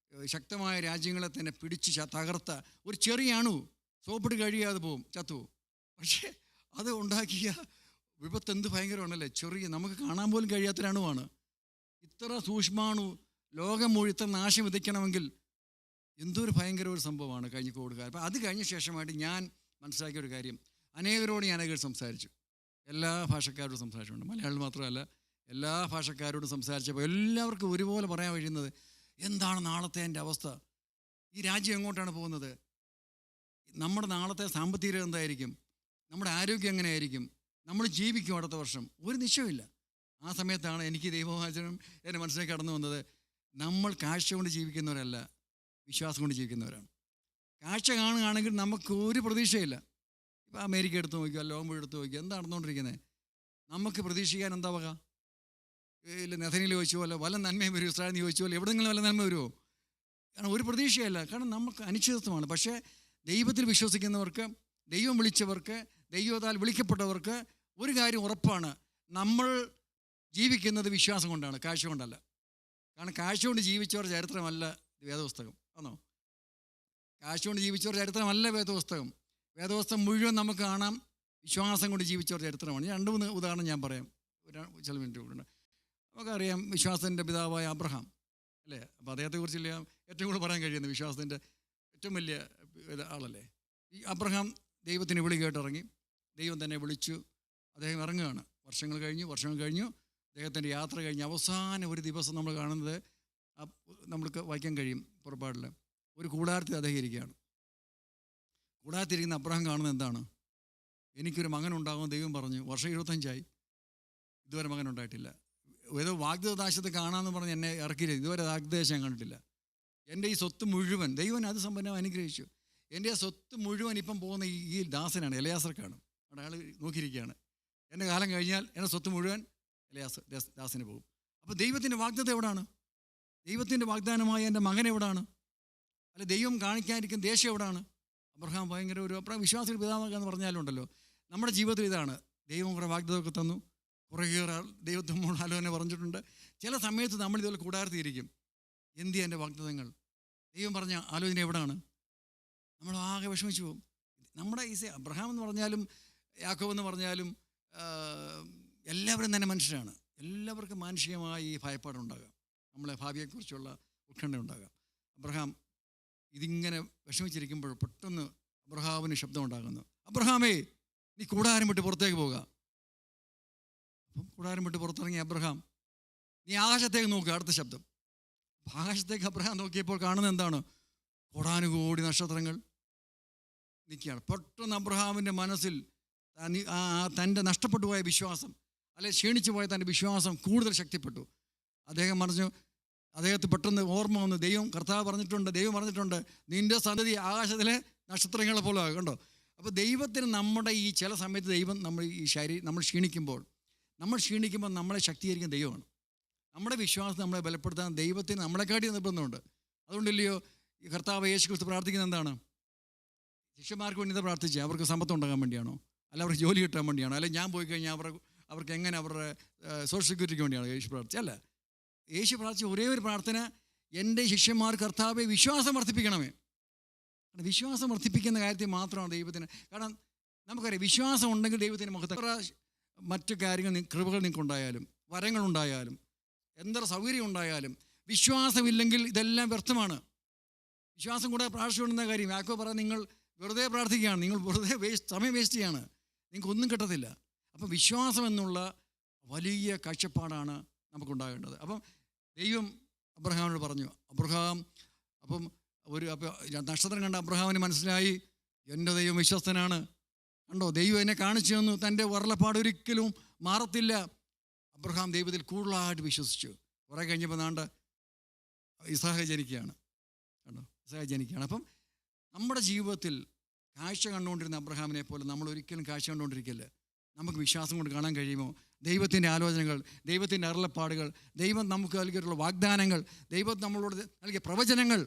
ശക്തമായ രാജ്യങ്ങളെ തന്നെ പിടിച്ച് തകർത്ത ഒരു ചെറിയ അണു സോപ്പിട്ട് കഴിയാതെ പോവും, ചത്തുപോകും. പക്ഷേ അത് ഉണ്ടാക്കിയ വിപത്ത് എന്ത് ഭയങ്കരമാണല്ലേ. ചെറിയ, നമുക്ക് കാണാൻ പോലും കഴിയാത്തൊരണുവാണ്. ഇത്ര സൂക്ഷ്മാണു ലോകം മുഴുവൻ ഇത്ര നാശം വിതയ്ക്കണമെങ്കിൽ എന്തൊരു ഭയങ്കര ഒരു സംഭവമാണ് കഴിഞ്ഞ കോവിഡ് കാലം. അപ്പം അത് കഴിഞ്ഞ ശേഷമായിട്ട് ഞാൻ മനസ്സിലാക്കിയ ഒരു കാര്യം, അനേകരോട് ഞാൻ സംസാരിച്ചു, എല്ലാ ഭാഷക്കാരോടും സംസാരിച്ചിട്ടുണ്ട്, മലയാളം മാത്രമല്ല എല്ലാ ഭാഷക്കാരോടും സംസാരിച്ചപ്പോൾ എല്ലാവർക്കും ഒരുപോലെ പറയാൻ കഴിയുന്നത്, എന്താണ് നാളത്തെ എൻ്റെ അവസ്ഥ, ഈ രാജ്യം എങ്ങോട്ടാണ് പോകുന്നത്, നമ്മുടെ നാളത്തെ സാമ്പത്തിക എന്തായിരിക്കും, നമ്മുടെ ആരോഗ്യം എങ്ങനെയായിരിക്കും, നമ്മൾ ജീവിക്കും അടുത്ത വർഷം, ഒരു നിശ്ചയമില്ല. ആ സമയത്താണ് എനിക്ക് ദൈവവചനം എൻ്റെ മനസ്സിലേക്ക് കടന്നു വന്നത്, നമ്മൾ കാഴ്ച കൊണ്ട് ജീവിക്കുന്നവരല്ല, വിശ്വാസം കൊണ്ട് ജീവിക്കുന്നവരാണ്. കാഴ്ച കാണുകയാണെങ്കിൽ നമുക്ക് ഒരു പ്രതീക്ഷയില്ല. ഇപ്പോൾ അമേരിക്ക എടുത്ത് നോക്കിയോ, ലോകം മുഴുവൻ എടുത്ത് നോക്കിയോ, എന്താ നടന്നുകൊണ്ടിരിക്കുന്നത്? നമുക്ക് പ്രതീക്ഷിക്കാൻ എന്താ വക? ഇല്ല, നെഥനിൽ ചോദിച്ചു പോലെ വല്ല നന്മയും വരുമോ, ഇസ്രായേലിൽ ചോദിച്ചു പോലെ എവിടെയെങ്കിലും വല്ല നന്മ വരുമോ? കാരണം ഒരു പ്രതീക്ഷയല്ല, കാരണം നമുക്ക് അനിശ്ചിതത്വമാണ്. പക്ഷേ ദൈവത്തിൽ വിശ്വസിക്കുന്നവർക്ക്, ദൈവം വിളിച്ചവർക്ക്, ദൈവത്താൽ വിളിക്കപ്പെട്ടവർക്ക് ഒരു കാര്യം ഉറപ്പാണ്, നമ്മൾ ജീവിക്കുന്നത് വിശ്വാസം കൊണ്ടാണ്, കാഴ്ച കൊണ്ടല്ല. കാരണം കാഴ്ച കൊണ്ട് ജീവിച്ചവർ ചരിത്രമല്ല വേദപുസ്തകം, ആണോ? കാഴ്ച കൊണ്ട് ജീവിച്ചവർ ചരിത്രമല്ല വേദപുസ്തകം. വേദപുസ്തകം മുഴുവൻ നമുക്ക് കാണാം വിശ്വാസം കൊണ്ട് ജീവിച്ചവർ ചരിത്രമാണ്. 2-3 ഉദാഹരണം ഞാൻ പറയാം, ചില മിനിറ്റ് കൂടെ. നമുക്കറിയാം വിശ്വാസത്തിൻ്റെ പിതാവായ അബ്രഹാം അല്ലേ. അപ്പോൾ അദ്ദേഹത്തെക്കുറിച്ചില്ല ഏറ്റവും കൂടുതൽ പറയാൻ കഴിയുന്നത്, വിശ്വാസത്തിൻ്റെ ഏറ്റവും വലിയ ആളല്ലേ. ഈ അബ്രഹാം ദൈവത്തിന് വിളി കേട്ടിറങ്ങി, ദൈവം തന്നെ വിളിച്ചു, അദ്ദേഹം ഇറങ്ങുകയാണ്. വർഷങ്ങൾ കഴിഞ്ഞു അദ്ദേഹത്തിൻ്റെ യാത്ര കഴിഞ്ഞ് അവസാന ഒരു ദിവസം നമ്മൾ കാണുന്നത്, നമ്മൾക്ക് വായിക്കാൻ കഴിയും പുറപ്പാടിൽ, ഒരു കൂടാരത്തിൽ അദ്ദേഹം ഇരിക്കുകയാണ്. കൂടാരത്തിരിക്കുന്ന അബ്രഹാം കാണുന്നത് എന്താണ്? എനിക്കൊരു മകൻ ഉണ്ടാകുമെന്ന് ദൈവം പറഞ്ഞു. വർഷം 25 ഇതുവരെ മകൻ ഉണ്ടായിട്ടില്ല. ഏതോ വാഗ്ദത്തദേശത്ത് കാണാമെന്ന് പറഞ്ഞ് എന്നെ ഇറക്കിയില്ല, ഇതുവരെ വാഗ്ദദേശം ഞാൻ കണ്ടിട്ടില്ല. എൻ്റെ ഈ സ്വത്ത് മുഴുവൻ ദൈവം അത് സമ്പന്നം അനുഗ്രഹിച്ചു. എൻ്റെ ആ സ്വത്ത് മുഴുവൻ ഇപ്പം പോകുന്ന ഈ ദാസനാണ്, എലയാസർക്കാണ്. അവിടെ അയാൾ നോക്കിയിരിക്കുകയാണ്, എൻ്റെ കാലം കഴിഞ്ഞാൽ എൻ്റെ സ്വത്ത് മുഴുവൻ ദാസിന് പോകും. അപ്പോൾ ദൈവത്തിൻ്റെ വാഗ്ദത്തം എവിടാണ്? ദൈവത്തിൻ്റെ വാഗ്ദാനമായ എൻ്റെ മകൻ എവിടാണ്? അല്ലെ ദൈവം കാണിക്കാതിരിക്കുന്ന ദേശം എവിടാണ്? അബ്രഹാം ഭയങ്കര ഒരു വിശ്വാസികൾ പിതാവാക്കുക എന്ന് പറഞ്ഞാലുണ്ടല്ലോ, നമ്മുടെ ജീവിതത്തിൽ ഇതാണ്. ദൈവം കുറേ വാഗ്ദത്തമൊക്കെ തന്നു, കുറേയേറെ ദൈവത്തിനോട് ആലോചന പറഞ്ഞിട്ടുണ്ട്. ചില സമയത്ത് നമ്മൾ ഇതുപോലെ കൂടാർത്തിയിരിക്കും, എന്തിയാ എൻ്റെ വാഗ്ദത്തങ്ങൾ, ദൈവം പറഞ്ഞ ആലോചന എവിടാണ്? നമ്മൾ ആകെ വിഷമിച്ചു പോകും. നമ്മുടെ ഈ അബ്രഹാം എന്ന് പറഞ്ഞാലും യാക്കോബ് എന്ന് പറഞ്ഞാലും എല്ലാവരും തന്നെ മനുഷ്യരാണ്. എല്ലാവർക്കും മാനുഷികമായി ഈ ഭയപ്പാടുണ്ടാകാം, നമ്മളെ ഭാവിയെക്കുറിച്ചുള്ള ഉത്കണ്ഠ ഉണ്ടാകാം. അബ്രഹാം ഇതിങ്ങനെ വിഷമിച്ചിരിക്കുമ്പോൾ പെട്ടെന്ന് അബ്രഹാമിന് ശബ്ദം ഉണ്ടാകുന്നു, അബ്രഹാമേ നീ കൂടാരം വിട്ട് പുറത്തേക്ക് പോകുക. അപ്പം കൂടാരം വിട്ട് പുറത്തിറങ്ങിയ അബ്രഹാം, നീ ആകാശത്തേക്ക് നോക്കുക. അടുത്ത ശബ്ദം. ആകാശത്തേക്ക് അബ്രഹാം നോക്കിയപ്പോൾ കാണുന്നത് എന്താണ്? കോടാനുകോടി നക്ഷത്രങ്ങൾ നിൽക്കുകയാണ്. പെട്ടെന്ന് അബ്രഹാമിൻ്റെ മനസ്സിൽ തൻ്റെ നഷ്ടപ്പെട്ടു പോയ വിശ്വാസം, അല്ലെ ക്ഷീണിച്ചു പോയ തൻ്റെ വിശ്വാസം കൂടുതൽ ശക്തിപ്പെട്ടു. അദ്ദേഹത്തെ പെട്ടെന്ന് ഓർമ്മ വന്നു, കർത്താവ് പറഞ്ഞിട്ടുണ്ട്, ദൈവം പറഞ്ഞിട്ടുണ്ട്, നിൻ്റെ സന്തതി ആകാശത്തിലെ നക്ഷത്രങ്ങളെ പോലെ കണ്ടോ. അപ്പോൾ ദൈവത്തിന് നമ്മുടെ ഈ ചില സമയത്ത് ദൈവം നമ്മൾ ക്ഷീണിക്കുമ്പോൾ നമ്മളെ ശക്തീകരിക്കുന്ന ദൈവമാണ്. നമ്മുടെ വിശ്വാസം നമ്മളെ ബലപ്പെടുത്താൻ ദൈവത്തിന് നമ്മളെക്കാട്ടി നിർബന്ധമുണ്ട്. അതുകൊണ്ടില്ലയോ ഈ കർത്താവ് യേശു ക്രിസ്തു പ്രാർത്ഥിക്കുന്നത് എന്താണ്? ശിഷ്യന്മാർക്ക് വേണ്ടി പ്രാർത്ഥിച്ചത് അവർക്ക് സമ്പത്ത് ഉണ്ടാകാൻ വേണ്ടിയാണോ? അല്ല അവർക്ക് ജോലി കിട്ടാൻ വേണ്ടിയാണോ? അല്ലെ ഞാൻ പോയി കഴിഞ്ഞാൽ അവർക്ക് എങ്ങനെ അവരുടെ സോഷ്യൽ സെക്യൂരിറ്റിക്ക് വേണ്ടിയാണോ യേശു പ്രാർത്ഥിച്ചത്? അല്ല, യേശു പ്രാർത്ഥിച്ച ഒരേ ഒരു പ്രാർത്ഥന, എൻ്റെ ശിഷ്യന്മാർ കർത്താവെ വിശ്വാസം വർദ്ധിപ്പിക്കണമേ. വിശ്വാസം വർദ്ധിപ്പിക്കുന്ന കാര്യത്തിൽ മാത്രമാണ് ദൈവത്തിന്. കാരണം നമുക്കറിയാം, വിശ്വാസം ഉണ്ടെങ്കിൽ ദൈവത്തിന് മഹത്വം. മറ്റു കാര്യങ്ങൾ കൃപകൾ നിങ്ങൾക്കുണ്ടായാലും വരങ്ങളുണ്ടായാലും എന്തൊരു സൗകര്യം ഉണ്ടായാലും വിശ്വാസമില്ലെങ്കിൽ ഇതെല്ലാം വ്യർത്ഥമാണ്. വിശ്വാസം കൂടെ പ്രാർത്ഥിച്ചുകൊണ്ടുന്ന കാര്യം യാക്കോബ് പറയാൻ, നിങ്ങൾ വെറുതെ പ്രാർത്ഥിക്കുകയാണ്, നിങ്ങൾ വെറുതെ സമയം വേസ്റ്റ് ചെയ്യാണ്, നിങ്ങൾക്കൊന്നും കിട്ടത്തില്ല. അപ്പം വിശ്വാസം എന്നുള്ള വലിയ കാഴ്ചപ്പാടാണ് നമുക്കുണ്ടാകേണ്ടത്. അപ്പം ദൈവം അബ്രഹാമിനോട് പറഞ്ഞു, അപ്പം നക്ഷത്രം കണ്ട അബ്രഹാമിന് മനസ്സിലായി, എൻ്റെ ദൈവം വിശ്വസ്തനാണ്. കണ്ടോ, ദൈവം എന്നെ കാണിച്ചു തന്നു, തൻ്റെ വരളപ്പാട് ഒരിക്കലും മാറത്തില്ല. അബ്രഹാം ദൈവത്തിൽ കൂടുതലായിട്ട് വിശ്വസിച്ചു. കുറേ കഴിഞ്ഞപ്പോൾ നാണ്ട ഇസ്ഹാക്ക് ജനിക്കുകയാണ്. കണ്ടോ, ഇസ്ഹാക്ക് ജനിക്കുകയാണ്. അപ്പം നമ്മുടെ ജീവിതത്തിൽ കാഴ്ച കണ്ടുകൊണ്ടിരുന്ന അബ്രഹാമിനെ പോലെ നമ്മൾ ഒരിക്കലും കാഴ്ച കണ്ടുകൊണ്ടിരിക്കില്ല. നമുക്ക് വിശ്വാസം കൊണ്ട് കാണാൻ കഴിയുമോ? ദൈവത്തിൻ്റെ ആലോചനകൾ, ദൈവത്തിൻ്റെ അരുളപ്പാടുകൾ, ദൈവം നമുക്ക് നൽകിയിട്ടുള്ള വാഗ്ദാനങ്ങൾ, ദൈവം നമ്മളോട് നൽകിയ പ്രവചനങ്ങൾ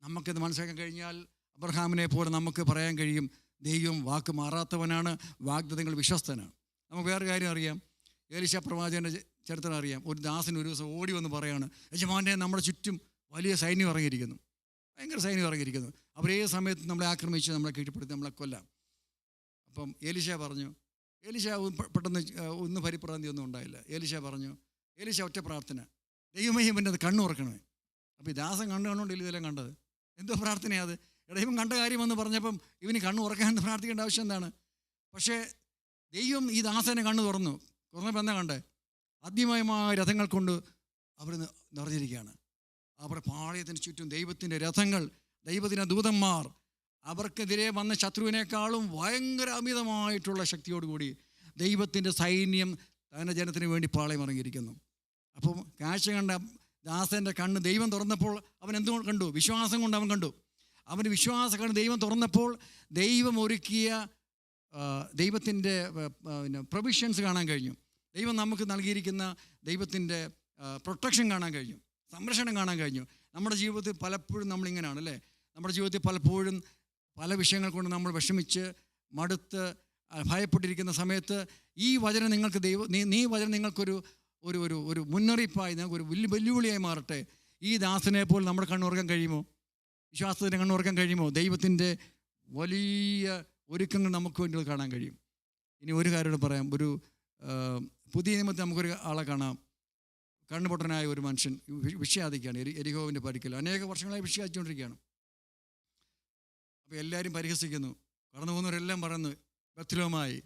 നമുക്കിത് മനസ്സിലാക്കാൻ കഴിഞ്ഞാൽ അബ്രഹാമിനെ പോലെ നമുക്ക് പറയാൻ കഴിയും, ദൈവം വാക്ക് മാറാത്തവനാണ്, വാഗ്ദത്തങ്ങൾ വിശ്വസ്തനാണ്. നമുക്ക് വേറെ കാര്യം അറിയാം, ഏലീശ പ്രവാചകൻ്റെ ചരിത്രം അറിയാം. ഒരു ദാസൻ ഒരു ദിവസം ഓടി വന്ന് പറയാണ്, യജമാനെ നമ്മുടെ ചുറ്റും വലിയ സൈന്യം ഇറങ്ങിയിരിക്കുന്നു, ഭയങ്കര സൈന്യം ഇറങ്ങിയിരിക്കുന്നു, അവരേ സമയത്ത് നമ്മളെ ആക്രമിച്ച് നമ്മളെ കീഴ്പ്പെടുത്തി നമ്മളെ കൊല്ലാം. അപ്പം ഏലീശ പറഞ്ഞു, ഏലീശ പെട്ടെന്ന് ഒന്നും പരിഭ്രാന്തി ഒന്നും ഉണ്ടായില്ല. ഏലീശ പറഞ്ഞു, ഏലീശ ഒറ്റ പ്രാർത്ഥന, ദൈവമേ ഇവൻ്റെ അത് കണ്ണു തുറക്കണമേ. അപ്പോൾ ഈ ദാസൻ കണ്ടുകൊണ്ടില്ല ഇതെല്ലാം കണ്ടത്. എന്തോ പ്രാർത്ഥനയാണ് അത്? ദൈവം കണ്ട കാര്യമെന്ന് പറഞ്ഞപ്പം ഇവന് കണ്ണു തുറക്കാൻ പ്രാർത്ഥിക്കേണ്ട ആവശ്യം എന്താണ്? പക്ഷേ ദൈവം ഈ ദാസനെ കണ്ണു തുറന്നപ്പോൾ എന്താ കണ്ടേ? ആദ്യമായ രഥങ്ങൾ കൊണ്ട് അവർ നിറഞ്ഞിരിക്കുകയാണ്. അവരുടെ പാളയത്തിന് ചുറ്റും ദൈവത്തിൻ്റെ രഥങ്ങൾ, ദൈവത്തിൻ്റെ ദൂതന്മാർ, അവർക്കെതിരെ വന്ന ശത്രുവിനേക്കാളും ഭയങ്കര അമിതമായിട്ടുള്ള ശക്തിയോടുകൂടി ദൈവത്തിൻ്റെ സൈന്യം തൻ്റെ ജനത്തിന് വേണ്ടി പാളയം ഇറങ്ങിയിരിക്കുന്നു. അപ്പം കാഴ്ച കണ്ട ദാസൻ്റെ കണ്ണ് ദൈവം തുറന്നപ്പോൾ അവൻ എന്തുകൊണ്ട് കണ്ടു? വിശ്വാസം കൊണ്ട് അവൻ കണ്ടു. അവൻ്റെ വിശ്വാസം കണ്ട് ദൈവം തുറന്നപ്പോൾ ദൈവം ഒരുക്കിയ ദൈവത്തിൻ്റെ പ്രൊവിഷൻസ് കാണാൻ കഴിഞ്ഞു. ദൈവം നമുക്ക് നൽകിയിരിക്കുന്ന ദൈവത്തിൻ്റെ പ്രൊട്ടക്ഷൻ കാണാൻ കഴിഞ്ഞു, സംരക്ഷണം കാണാൻ കഴിഞ്ഞു. നമ്മുടെ ജീവിതത്തിൽ പലപ്പോഴും നമ്മളിങ്ങനെയാണ് അല്ലേ? നമ്മുടെ ജീവിതത്തിൽ പലപ്പോഴും പല വിഷയങ്ങൾ കൊണ്ട് നമ്മൾ വിഷമിച്ച് മടുത്ത് ഭയപ്പെട്ടിരിക്കുന്ന സമയത്ത് ഈ വചനം നിങ്ങൾക്ക് നീ വചനം നിങ്ങൾക്കൊരു ഒരു ഒരു ഒരു മുന്നറിയിപ്പായി, നിങ്ങൾക്കൊരു വെല്ലുവിളിയായി മാറട്ടെ. ഈ ദാസനെ പോലെ നമ്മുടെ കണ്ണുറക്കാൻ കഴിയുമോ? വിശ്വാസത്തിന് കണ്ണുറക്കാൻ കഴിയുമോ? ദൈവത്തിൻ്റെ വലിയ ഒരുക്കങ്ങൾ നമുക്ക് വേണ്ടി കാണാൻ കഴിയും. ഇനി ഒരു കാര്യം പറയാം. ഒരു പുതിയ നിയമത്തിൽ നമുക്കൊരു ആളെ കാണാം. കണ്ണുപൊട്ടനായ ഒരു മനുഷ്യൻ ഭിക്ഷയാദിക്കുകയാണ് എരിഹോവിൻ്റെ പരിക്കൽ. അനേക വർഷങ്ങളായി ഭിക്ഷയാദിച്ചുകൊണ്ടിരിക്കുകയാണ്. അപ്പോൾ എല്ലാവരും പരിഹസിക്കുന്നു. കടന്നു പോകുന്നവരെല്ലാം പറയുന്നു, ബത്ലഹേമായി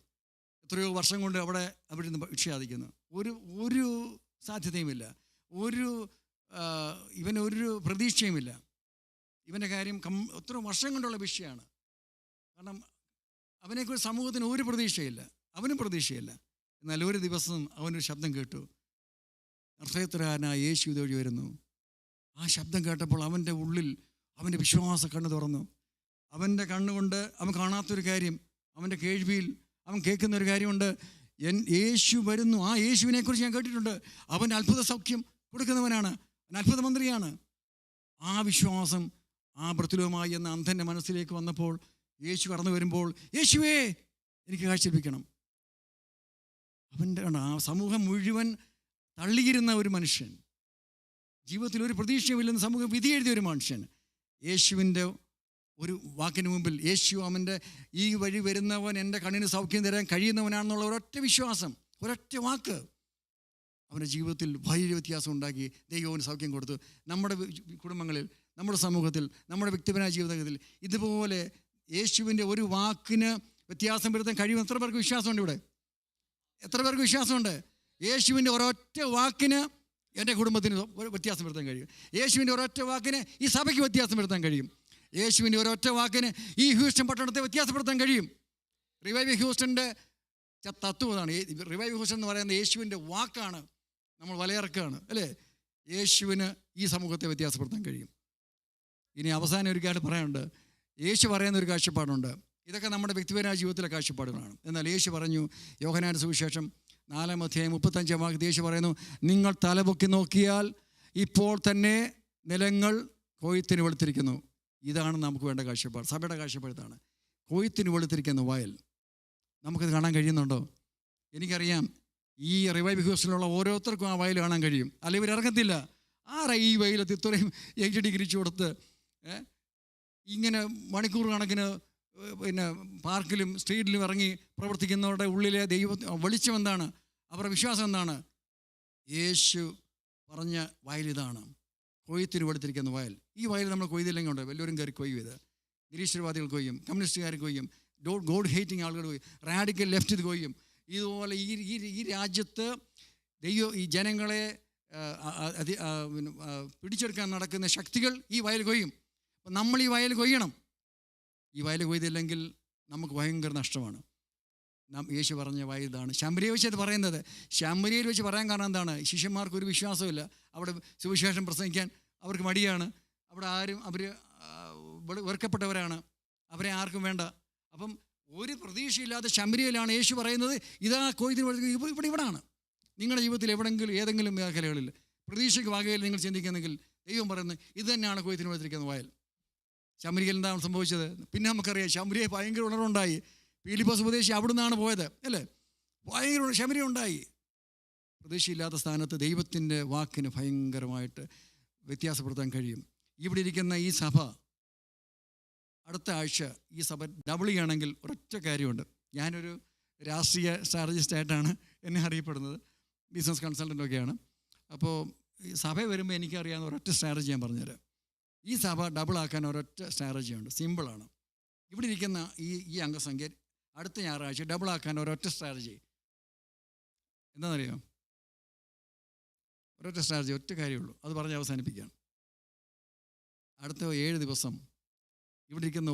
എത്രയോ വർഷം കൊണ്ട് അവിടെ നിന്ന് ഭിക്ഷയാദിക്കുന്നു. ഒരു സാധ്യതയുമില്ല, ഇവനൊരു പ്രതീക്ഷയുമില്ല. ഇവൻ്റെ കാര്യം എത്ര വർഷം കൊണ്ടുള്ള ഭിക്ഷയാണ്. കാരണം അവനെക്കുറിച്ച് സമൂഹത്തിന് ഒരു പ്രതീക്ഷയില്ല, അവനും പ്രതീക്ഷയില്ല. എന്നാൽ ഒരു ദിവസം അവനൊരു ശബ്ദം കേട്ടു, നസറേത്തുകാരനായ യേശു ഇതുവഴി വരുന്നു. ആ ശബ്ദം കേട്ടപ്പോൾ അവൻ്റെ ഉള്ളിൽ അവൻ്റെ വിശ്വാസ കണ്ണ് തുറന്നു. അവൻ്റെ കണ്ണുകൊണ്ട് അവൻ കാണാത്തൊരു കാര്യം, അവൻ്റെ കേൾവിയിൽ അവൻ കേൾക്കുന്നൊരു കാര്യമുണ്ട്. യേശു വരുന്നു. ആ യേശുവിനെ കുറിച്ച് ഞാൻ കേട്ടിട്ടുണ്ട്. അവൻ അത്ഭുത സൗഖ്യം കൊടുക്കുന്നവനാണ്, അത്ഭുത മന്ത്രിയാണ്. ആ വിശ്വാസം ആ ബർത്തിലോമായി എന്ന അന്ധൻ്റെ മനസ്സിലേക്ക് വന്നപ്പോൾ യേശു കടന്നു വരുമ്പോൾ, യേശുവേ എനിക്ക് കാഴ്ച. അവൻ്റെ ആ സമൂഹം മുഴുവൻ തള്ളിയിരുന്ന ഒരു മനുഷ്യൻ, ജീവിതത്തിൽ ഒരു പ്രതീക്ഷയുമില്ലെന്ന് സമൂഹം വിധി എഴുതിയ ഒരു മനുഷ്യൻ, യേശുവിൻ്റെ ഒരു വാക്കിന് മുമ്പിൽ, യേശു അവൻ്റെ ഈ വഴി വരുന്നവൻ എൻ്റെ കണ്ണിന് സൗഖ്യം തരാൻ കഴിയുന്നവനാണെന്നുള്ള ഒരൊറ്റ വിശ്വാസം, ഒരൊറ്റ വാക്ക് അവൻ്റെ ജീവിതത്തിൽ വലിയ വ്യത്യാസം ഉണ്ടാക്കി. ദൈവത്തിന് സൗഖ്യം കൊടുത്തു. നമ്മുടെ കുടുംബങ്ങളിൽ, നമ്മുടെ സമൂഹത്തിൽ, നമ്മുടെ വ്യക്തിപരമായ ജീവിതത്തിൽ ഇതുപോലെ യേശുവിൻ്റെ ഒരു വാക്കിന് വ്യത്യാസം വരുത്താൻ കഴിയുമെന്ന് എത്ര പേർക്ക് വിശ്വാസമുണ്ട്? ഇവിടെ എത്ര പേർക്ക് വിശ്വാസമുണ്ട്? യേശുവിൻ്റെ ഒരൊറ്റ വാക്കിന് എൻ്റെ കുടുംബത്തിന് വ്യത്യാസം വരുത്താൻ കഴിയും. യേശുവിൻ്റെ ഒരൊറ്റ വാക്കിന് ഈ സഭയ്ക്ക് വ്യത്യാസം വരുത്താൻ കഴിയും. യേശുവിൻ്റെ ഒരൊറ്റ വാക്കിന് ഈ ഹ്യൂസ്റ്റൺ പട്ടണത്തെ വ്യത്യാസപ്പെടുത്താൻ കഴിയും. റിവൈവ് ഹ്യൂസ്റ്റൻ്റെ തത്വം അതാണ്. റിവൈവ് ഹ്യൂസ്റ്റൺ എന്ന് പറയുന്നത് യേശുവിൻ്റെ വാക്കാണ്. നമ്മൾ വലയിറക്കുകയാണ് അല്ലേ? യേശുവിന് ഈ സമൂഹത്തെ വ്യത്യാസപ്പെടുത്താൻ കഴിയും. ഇനി അവസാനം ഒരു കാര്യം പറയാനുണ്ട്. യേശു പറയുന്ന ഒരു കാഴ്ചപ്പാടുണ്ട്. ഇതൊക്കെ നമ്മുടെ വ്യക്തിപരമായ ജീവിതത്തിലെ കാഴ്ചപ്പാടുകളാണ്. എന്നാൽ യേശു പറഞ്ഞു, യോഹന്നാന്റെ സുവിശേഷം 4:35 യേശു പറയുന്നു, നിങ്ങൾ തലപൊക്കി നോക്കിയാൽ ഇപ്പോൾ തന്നെ നിലങ്ങൾ കൊയ്ത്തിന് വെളുത്തിരിക്കുന്നു. ഇതാണ് നമുക്ക് വേണ്ട കാഴ്ചപ്പാട്. സഭയുടെ കാഴ്ചപ്പാട് ഇതാണ്. കൊയ്ത്തിന് വെളുത്തിരിക്കുന്ന വയൽ. നമുക്കിത് കാണാൻ കഴിയുന്നുണ്ടോ? എനിക്കറിയാം, ഈ റിവൈവ് ഹ്യൂസ്റ്റനിലുള്ള ഓരോരുത്തർക്കും ആ വയൽ കാണാൻ കഴിയും. അല്ലെങ്കിൽ ഇവർ ഇറങ്ങത്തില്ല. ആരാ ഈ വയലത്ത് ഇത്രയും എഴുതിടിച്ച് കൊടുത്ത് ഇങ്ങനെ മണിക്കൂർ കണക്കിന് പാർക്കിലും സ്ട്രീറ്റിലും ഇറങ്ങി പ്രവർത്തിക്കുന്നവരുടെ ഉള്ളിലെ വെളിച്ചം എന്താണ്? അവരുടെ വിശ്വാസം എന്താണ്? യേശു പറഞ്ഞ വയൽ ഇതാണ്, കൊയ്ത്തിന് വെളുത്തിരിക്കുന്ന വയൽ. ഈ വയൽ നമ്മൾ കൊയ്തില്ലെങ്കിൽ ഉണ്ട് വലിയവരും കയറി കൊയ്യും. ഇത് നിരീശ്വരവാദികൾ കൊയ്യും, കമ്മ്യൂണിസ്റ്റുകാർ കൊയ്യും, ഗോഡ് ഹേറ്റിംഗ് ആളുകൾ കൊയ്യും, റാഡിക്കൽ ലെഫ്റ്റ് ഇത് കൊയ്യും. ഇതുപോലെ ഈ രാജ്യത്ത് ഈ ജനങ്ങളെ പിടിച്ചെടുക്കാൻ നടക്കുന്ന ശക്തികൾ ഈ വയൽ കൊയ്യും. അപ്പം നമ്മൾ ഈ വയൽ കൊയ്യണം. ഈ വയൽ കൊയ്തില്ലെങ്കിൽ നമുക്ക് ഭയങ്കര നഷ്ടമാണ്. യേശു പറഞ്ഞ വയൽ ഇതാണ്. ശമരിയെ വെച്ച് അത് പറയുന്നത്. ശമരിയയിൽ വെച്ച് പറയാൻ കാരണം എന്താണ്? ശിഷ്യന്മാർക്ക് ഒരു വിശ്വാസമില്ല. അവിടെ സുവിശേഷം പ്രസംഗിക്കാൻ അവർക്ക് മടിയാണ്. അവിടെ അവർ വെറുക്കപ്പെട്ടവരാണ്, അവരെ ആർക്കും വേണ്ട. അപ്പം ഒരു പ്രതീക്ഷയില്ലാത്ത ശമരിയയിലാണ് യേശു പറയുന്നത്, ഇതാ കൊയ്ത്തിന് ഇവിടാണ്. നിങ്ങളുടെ ജീവിതത്തിൽ എവിടെയെങ്കിലും ഏതെങ്കിലും മേഖലകളിൽ പ്രതീക്ഷയ്ക്ക് വകയിൽ നിങ്ങൾ ചിന്തിക്കുന്നെങ്കിൽ ദൈവം പറയുന്നത് ഇത് തന്നെയാണ് കൊയ്ത്തിന് വെളുത്തിരിക്കുന്ന വയൽ. ശമരിയയിൽ എന്താണ് സംഭവിച്ചത്? പിന്നെ നമുക്കറിയാം, ശമരിയെ ഭയങ്കര ഉണർവുണ്ടായി. ഫിലിപ്പോസ് ഉപദേശി അവിടെ നിന്നാണ് പോയത് അല്ലേ? ഭയങ്കര ശമരിയ ഉണ്ടായി. പ്രതീക്ഷയില്ലാത്ത സ്ഥാനത്ത് ദൈവത്തിൻ്റെ വാക്കിന് ഭയങ്കരമായിട്ട് വ്യത്യാസപ്പെടുത്താൻ കഴിയും. ഇവിടെ ഇരിക്കുന്ന ഈ സഭ അടുത്ത ആഴ്ച ഈ സഭ ഡബിൾ ചെയ്യുകയാണെങ്കിൽ ഒരൊറ്റ കാര്യമുണ്ട്. ഞാനൊരു രാഷ്ട്രീയ സ്ട്രാറ്റജിസ്റ്റായിട്ടാണ് എന്നെ അറിയപ്പെടുന്നത്, ബിസിനസ് കൺസൾട്ടൻ്റൊക്കെയാണ്. അപ്പോൾ ഈ സഭ വരുമ്പോൾ എനിക്കറിയാവുന്ന ഒരൊറ്റ സ്ട്രാറ്റജി ഞാൻ പറഞ്ഞുതരാം. ഈ സഭ ഡബിളാക്കാൻ ഒരൊറ്റ സ്ട്രാറ്റജിയുണ്ട്, സിമ്പിളാണ്. ഇവിടെ ഇരിക്കുന്ന ഈ അംഗസംഖ്യ അടുത്ത ഞായറാഴ്ച ഡബിളാക്കാൻ ഒരൊറ്റ സ്ട്രാറ്റജി എന്താണെന്നറിയാം? ഒരൊറ്റ സ്ട്രാറ്റജി, ഒറ്റ കാര്യമുള്ളൂ. അത് പറഞ്ഞ് അവസാനിപ്പിക്കുകയാണ്. അടുത്ത 7 ദിവസം ഇവിടെ ഇരിക്കുന്ന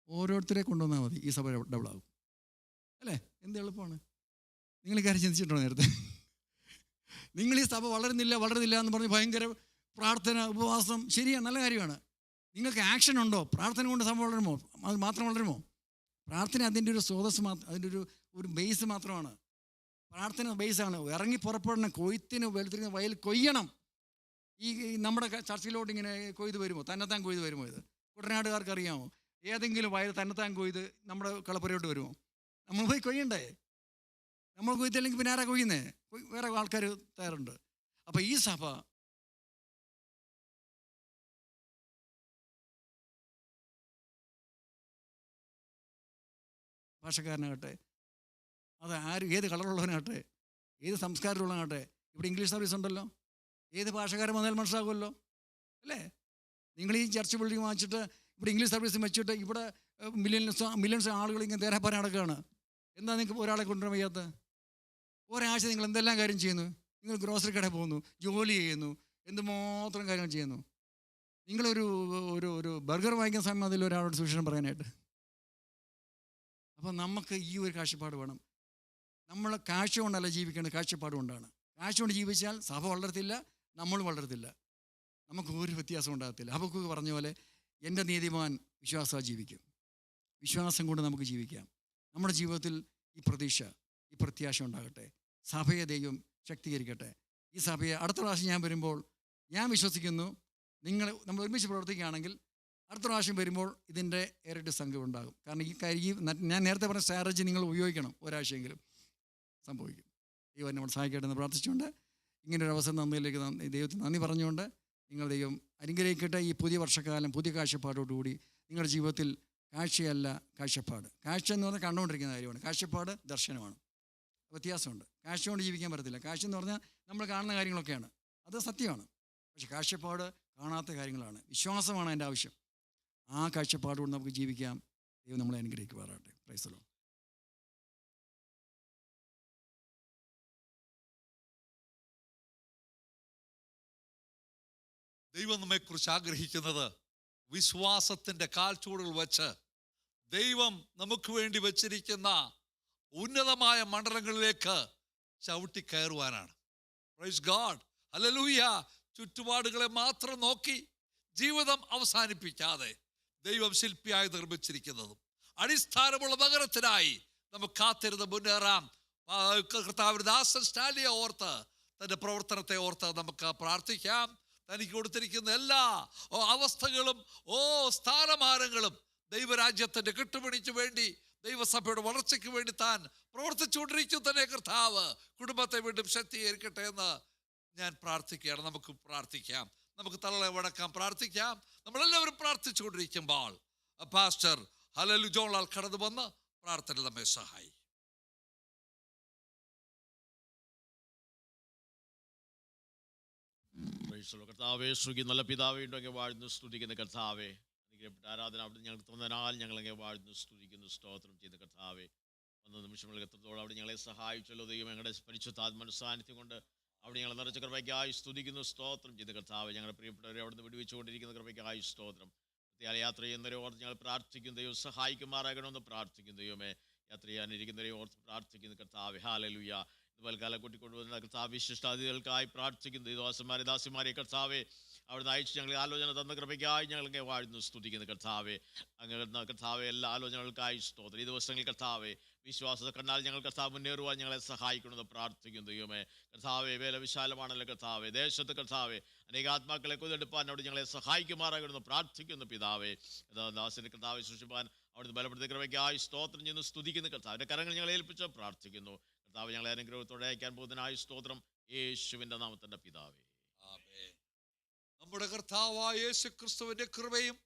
ഓരോരുത്തരെ കൊണ്ടുവന്നാൽ മതി, ഈ സഭ ഡബിളാകും അല്ലേ? എന്ത് എളുപ്പമാണ്. നിങ്ങൾ ഈ കാര്യം ചിന്തിച്ചിട്ടുണ്ടോ നേരത്തെ? നിങ്ങൾ ഈ സഭ വളരുന്നില്ല എന്ന് പറഞ്ഞ് ഭയങ്കര പ്രാർത്ഥന, ഉപവാസം, ശരിയാണ്, നല്ല കാര്യമാണ്. നിങ്ങൾക്ക് ആക്ഷൻ ഉണ്ടോ? പ്രാർത്ഥന കൊണ്ട് സഭ വളരുമോ? അത് മാത്രം വളരുമോ? പ്രാർത്ഥന അതിൻ്റെ ഒരു സ്രോതസ് അതിൻ്റെ ഒരു ബേസ് മാത്രമാണ്. പ്രാർത്ഥന ബേസാണ്. ഇറങ്ങി പുറപ്പെടണം. കൊയ്ത്തിന് വെളുത്തിരിക്കുന്ന വയൽ കൊയ്യണം. ഈ നമ്മുടെ ചർച്ചിലോട്ട് ഇങ്ങനെ കൊയ്ത് വരുമോ? തന്നെത്താൻ കൊയ്ത് വരുമോ? ഇത് കുട്ടനാട്ടുകാർക്ക് അറിയാമോ? ഏതെങ്കിലും വയൽ തന്നെത്താൻ കൊയ്ത് നമ്മുടെ കളപ്പുരയോട്ട് വരുമോ? നമ്മൾ പോയി കൊയ്യണ്ടേ? നമ്മൾ കൊയ്ത്തില്ലെങ്കിൽ പിന്നെ ആരാ കൊയ്യുന്നേ? വേറെ ആൾക്കാർ തയ്യാറുണ്ട്. അപ്പോൾ ഈ സഭ ഭാഷക്കാരനാകട്ടെ, അത് ഏത് കളറുള്ളവനാകട്ടെ, ഏത് സംസ്കാരമുള്ളവനാകട്ടെ, ഇവിടെ ഇംഗ്ലീഷ് സർവീസ് ഉണ്ടല്ലോ, ഏത് ഭാഷക്കാരൻ വന്നാൽ മനസ്സിലാകുമല്ലോ അല്ലേ? നിങ്ങൾ ഈ ചർച്ച് ബിൽഡിംഗ് വാങ്ങിച്ചിട്ട് ഇവിടെ ഇംഗ്ലീഷ് സർവീസ് വെച്ചിട്ട് ഇവിടെ മില്യൺസ് ആളുകൾ ഇങ്ങനെ തേരാപ്പാൻ നടക്കുകയാണ്. എന്താ നിങ്ങൾക്ക് ഒരാളെ കൊണ്ടുവരാൻ വയ്യാത്ത? ഒരാഴ്ച നിങ്ങൾ എന്തെല്ലാം കാര്യം ചെയ്യുന്നു? നിങ്ങൾ ഗ്രോസറി കടയിൽ പോകുന്നു, ജോലി ചെയ്യുന്നു, എന്തുമാത്രം കാര്യങ്ങൾ ചെയ്യുന്നു. നിങ്ങളൊരു ഒരു ബർഗർ വാങ്ങിക്കുന്ന സമയം അതിൽ ഒരാളോട് സുവിശേഷം പറയാനായിട്ട്. അപ്പോൾ നമുക്ക് ഈ ഒരു കാഴ്ചപ്പാട് വേണം. നമ്മൾ കാഴ്ച കൊണ്ടല്ല ജീവിക്കേണ്ടത്, കാഴ്ചപ്പാട് കൊണ്ടാണ്. കാഴ്ച കൊണ്ട് ജീവിച്ചാൽ സഭ വളരത്തില്ല, നമ്മൾ വളരത്തില്ല, നമുക്ക് ഒരു വ്യത്യാസം ഉണ്ടാകത്തില്ല. ഹബക്കൂക്ക് പറഞ്ഞ പോലെ എൻ്റെ നീതിമാൻ വിശ്വാസ ജീവിക്കും. വിശ്വാസം കൊണ്ട് നമുക്ക് ജീവിക്കാം. നമ്മുടെ ജീവിതത്തിൽ ഈ പ്രതീക്ഷ, ഈ പ്രത്യാശ ഉണ്ടാകട്ടെ. സഭയെ ദൈവം ശക്തീകരിക്കട്ടെ. ഈ സഭയെ അടുത്ത പ്രാവശ്യം ഞാൻ വരുമ്പോൾ ഞാൻ വിശ്വസിക്കുന്നു, നമ്മൾ ഒരുമിച്ച് പ്രവർത്തിക്കുകയാണെങ്കിൽ അടുത്ത പ്രാവശ്യം വരുമ്പോൾ ഇതിൻ്റെ ഇരട്ടി സംഖ്യ ഉണ്ടാകും. കാരണം ഈ കാര്യം ഞാൻ നേരത്തെ പറഞ്ഞ സ്ട്രാറ്റജി നിങ്ങൾ ഉപയോഗിക്കണം. ഒരാഴ്ചയെങ്കിലും സംഭവിക്കും. ദൈവം നമ്മൾ സഹായിക്കട്ടെ എന്ന് പ്രാർത്ഥിച്ചുകൊണ്ട് ഇങ്ങനൊരു അവസരം തന്നതിലേക്ക് ദൈവത്തിന് നന്ദി പറഞ്ഞുകൊണ്ട് നിങ്ങൾ ദൈവം അനുഗ്രഹിക്കട്ടെ. ഈ പുതിയ വർഷക്കാലം പുതിയ കാഴ്ചപ്പാടോടുകൂടി നിങ്ങളുടെ ജീവിതത്തിൽ കാഴ്ചയല്ല കാഴ്ചപ്പാട്. കാഴ്ച എന്ന് പറഞ്ഞാൽ കണ്ടുകൊണ്ടിരിക്കുന്ന കാര്യമാണ്. കാഴ്ചപ്പാട് ദർശനമാണ്. വ്യത്യാസമുണ്ട്. കാഴ്ച കൊണ്ട് ജീവിക്കാൻ പറ്റത്തില്ല. കാഴ്ച എന്ന് പറഞ്ഞാൽ നമ്മൾ കാണുന്ന കാര്യങ്ങളൊക്കെയാണ്, അത് സത്യമാണ്. പക്ഷെ കാഴ്ചപ്പാട് കാണാത്ത കാര്യങ്ങളാണ്. വിശ്വാസമാണ് അതിൻ്റെ ആവശ്യം. ആ കാഴ്ചപ്പാടുകൊണ്ട് നമുക്ക് ജീവിക്കാം. ദൈവം നമ്മളെ അനുഗ്രഹിക്കുവാറാകട്ടെ. Praise the Lord. ദൈവം നമ്മെക്കുറിച്ച് ആഗ്രഹിക്കുന്നത് വിശ്വാസത്തിൻ്റെ കാൽച്ചൂടുകൾ വച്ച് ദൈവം നമുക്ക് വേണ്ടി വച്ചിരിക്കുന്ന ഉന്നതമായ മണ്ഡലങ്ങളിലേക്ക് ചവിട്ടിക്കയറുവാനാണ്. Praise God, hallelujah. ചുറ്റുപാടുകളെ മാത്രം നോക്കി ജീവിതം അവസാനിപ്പിക്കാതെ ദൈവം ശില്പിയായി നിർമ്മിച്ചിരിക്കുന്നതും അടിസ്ഥാനമുള്ള നഗരത്തിനായി നമുക്ക് കാത്തിരുന്ന് മുന്നേറാം. കർത്താവിന്റെ ദാസൻ സ്റ്റാലിയെ ഓർത്ത്, തൻ്റെ പ്രവർത്തനത്തെ ഓർത്ത് നമുക്ക് പ്രാർത്ഥിക്കാം. തനിക്ക് കൊടുത്തിരിക്കുന്ന എല്ലാ അവസ്ഥകളും സ്ഥാനമാനങ്ങളും ദൈവരാജ്യത്തിൻ്റെ കെട്ടുപണിക്ക് വേണ്ടി, ദൈവസഭയുടെ വളർച്ചയ്ക്ക് വേണ്ടി താൻ പ്രവർത്തിച്ചുകൊണ്ടിരിക്കും തന്നെ കർത്താവ് കുടുംബത്തെ വീണ്ടും ശക്തീകരിക്കട്ടെ എന്ന് ഞാൻ പ്രാർത്ഥിക്കുകയാണ്. നമുക്ക് പ്രാർത്ഥിക്കാം. നമുക്ക് തലകളെ വടക്കാം, പ്രാർത്ഥിക്കാം. നമ്മളെല്ലാവരും പ്രാർത്ഥിച്ചുകൊണ്ടിരിക്കുമ്പോൾ പാസ്റ്റർ ഹല്ലേലൂയ ജോൺ ലാൽ കടന്നു വന്ന് പ്രാർത്ഥന നമ്മെ സഹായിക്കും. കർത്താവേ, സ്തുതി നല്ല പിതാവേ, ഉണ്ടെങ്കിൽ വാഴ്ന്നു സ്തുതിക്കുന്ന കർത്താവേ, അനുഗ്രഹപ്പെട്ട ആരാധന അവിടെ ഞങ്ങൾക്ക് തന്നതിനാൽ ഞങ്ങളെങ്കിൽ വാഴ്ന്നു സ്തുതിക്കുന്നു, സ്തോത്രം ചെയ്യുന്ന കർത്താവേ. വന്ന നിമിഷങ്ങളിൽ എത്രത്തോളം അവിടെ ഞങ്ങളെ സഹായിച്ചല്ലോ ദൈവം. ഞങ്ങളുടെ പരിശുദ്ധാത്മ സാന്നിധ്യം കൊണ്ട് അവിടെ ഞങ്ങൾ നിറച്ച കൃപയ്ക്കായി സ്തുതിക്കുന്നു, സ്തോത്രം ചെയ്ത കർത്താവേ. ഞങ്ങളുടെ പ്രിയപ്പെട്ടവരെ അവിടെ നിന്ന് വിടുവിച്ചുകൊണ്ടിരിക്കുന്ന കൃപയ്ക്കായി സ്തോത്രം. യാത്ര ചെയ്യുന്നവരെ ഓർത്ത് ഞങ്ങൾ പ്രാർത്ഥിക്കുന്നു. ദൈവം സഹായിക്കുമാറാകണമെന്ന് പ്രാർത്ഥിക്കുന്നു. ദൈവമേ, യാത്ര ചെയ്യാനിരിക്കുന്നവരെ ഓർത്ത് പ്രാർത്ഥിക്കുന്നു കർത്താവേ. ഹല്ലേലൂയ. ഇതുപോലെ കൂട്ടിക്കൊണ്ടുവന്ന കർത്താവ് വിശിഷ്ടാതിഥികൾക്കായി പ്രാർത്ഥിക്കുന്നു. ദാസന്മാരെ ദാസിമാരെ കർത്താവെ അവിടുന്ന് അയച്ച് ഞങ്ങൾ ആലോചന തന്ന കൃപയ്ക്കായി ഞങ്ങൾ വാഴ്ന്നു സ്തുതിക്കുന്നു കർത്താവെ. അങ്ങനെ കർത്താവെ എല്ലാ ആലോചനകൾക്കായി സ്തോത്രം. ഈ ദിവസങ്ങളിൽ കർത്താവെ വിശ്വാസത്തെ കണ്ടാൽ ഞങ്ങൾ കർത്താവ് മുന്നേറുവാൻ ഞങ്ങളെ സഹായിക്കണമെന്ന് പ്രാർത്ഥിക്കുന്നു. ദൈവമേ, കർത്താവെ വേല വിശാലമാണല്ലോ കർത്താവെ. ദേശത്ത് കർത്താവെ അനേക ആത്മാക്കളെ കൊന്നെടുപ്പാൻ അവിടെ ഞങ്ങളെ സഹായിക്കുമാറാകണമെന്ന് പ്രാർത്ഥിക്കുന്നു പിതാവെ. ദാസന്റെ കർത്താവെ സൂക്ഷിപ്പാൻ അവിടുന്ന് ബലപ്പെടുത്തിയ കൃപയ്ക്കായി സ്തോത്രം ചെയ്യുന്നു, സ്തുതിക്കുന്നു കർത്താവിന്റെ കരങ്ങൾ ഞങ്ങളെ ഏൽപ്പിച്ച് പ്രാർത്ഥിക്കുന്നു. കർത്താവ് ഞങ്ങളെ അനുഗ്രഹത്തോടെ അയക്കാൻ പോകുന്നതിനായി സ്തോത്രം, യേശുവിന്റെ നാമത്തിന്റെ പിതാവേ, ആമേൻ. നമ്മുടെ കർത്താവായ യേശു ക്രിസ്തുവിന്റെ കൃപയും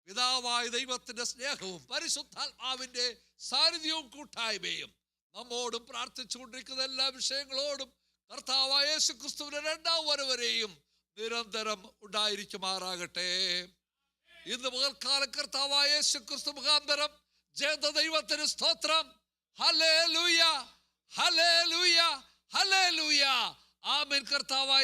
പിതാവായ ദൈവത്തിന്റെ സ്നേഹവും പരിശുദ്ധാത്മാവിന്റെ സാന്നിധ്യവും കൂട്ടായ്മയും നമ്മോടും പ്രാർത്ഥിച്ചുകൊണ്ടിരിക്കുന്ന എല്ലാ വിഷയങ്ങളോടും കർത്താവായ യേശു ക്രിസ്തുവിന്റെ രണ്ടാം വരവരെയും നിരന്തരം ഉണ്ടായിരിക്കുമാറാകട്ടെ. ഇന്ന് പകൽക്കാലം കർത്താവായ യേശു ക്രിസ്തു മുഖാന്തരം ജയത ദൈവത്തിന് സ്തോത്രം. Hallelujah, hallelujah, hallelujah. ആമേൻ. കർത്താവായ